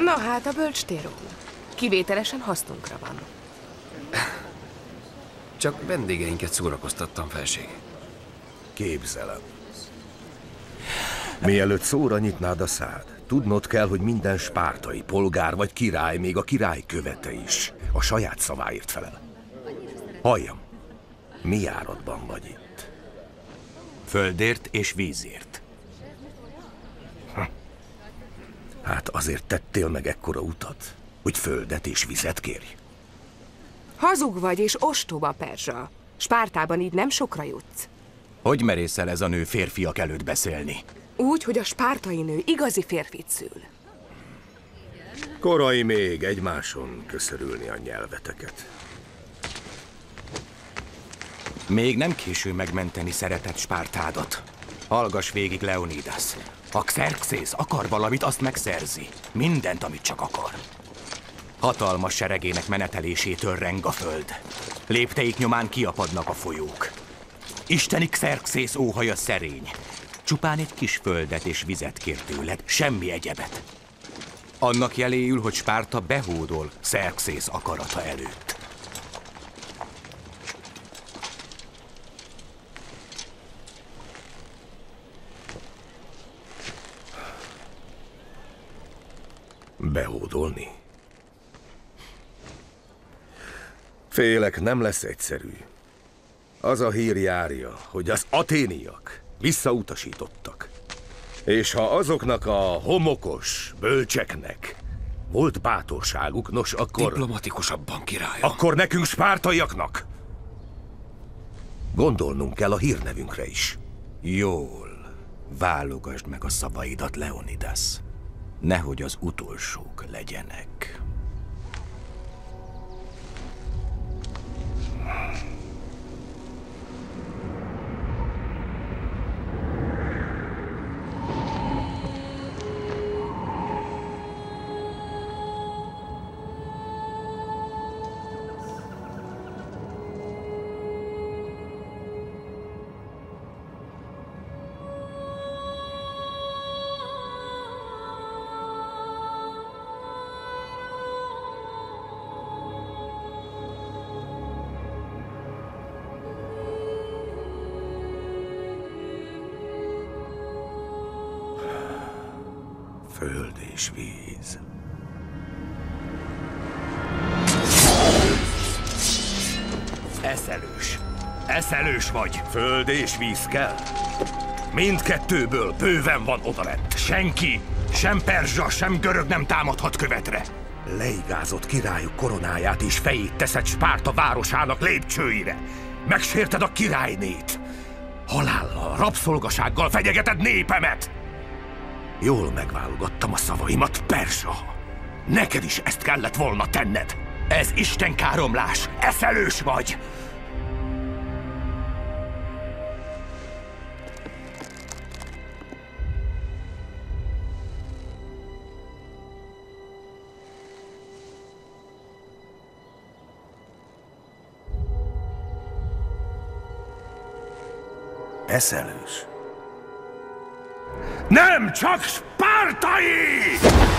Na hát, a bölcstéró. Kivételesen hasznunkra van. Csak vendégeinket szórakoztattam, felség. Képzelem. Mielőtt szóra nyitnád a szád, tudnod kell, hogy minden spártai, polgár vagy király, még a király követe is a saját szaváért felel. Halljam, mi járatban vagy itt? Földért és vízért. Hát azért tettél meg ekkora utat, hogy földet és vizet kérj. Hazug vagy és ostoba, perzsa. Spártában így nem sokra jutsz. Hogy merészel ez a nő férfiak előtt beszélni? Úgy, hogy a spártai nő igazi férfit szül. Korai még egymáson köszörülni a nyelveteket. Még nem késő megmenteni szeretett Spártádat. Hallgass végig, Leonidas. Ha Xerxész akar valamit, azt megszerzi. Mindent, amit csak akar. Hatalmas seregének menetelésétől reng a föld. Lépteik nyomán kiapadnak a folyók. Isteni Xerxész óhaja szerény. Csupán egy kis földet és vizet kér tőled, semmi egyebet. Annak jeléül, hogy Spárta behódol Xerxész akarata előtt. Behódolni? Félek, nem lesz egyszerű. Az a hír járja, hogy az aténiak visszautasítottak. És ha azoknak a homokos bölcseknek volt bátorságuk, nos akkor... Diplomatikusabban, királyom. Akkor nekünk spártaiaknak gondolnunk kell a hírnevünkre is. Jól. Válogasd meg a szavaidat, Leonidas. Nehogy az utolsók legyenek. Föld és víz. Eszelős. Eszelős vagy. Föld és víz kell? Mindkettőből bőven van odalent. Senki, sem perzsa, sem görög nem támadhat követre. Leigázott királyok koronáját és fejét teszed Spárta városának lépcsőire. Megsérted a királynét. Halállal, rabszolgasággal fenyegeted népemet. Jól megválogattam a szavaimat, perzsa. Neked is ezt kellett volna tenned. Ez istenkáromlás. Eszelős vagy. Eszelős? Nem csak spártai!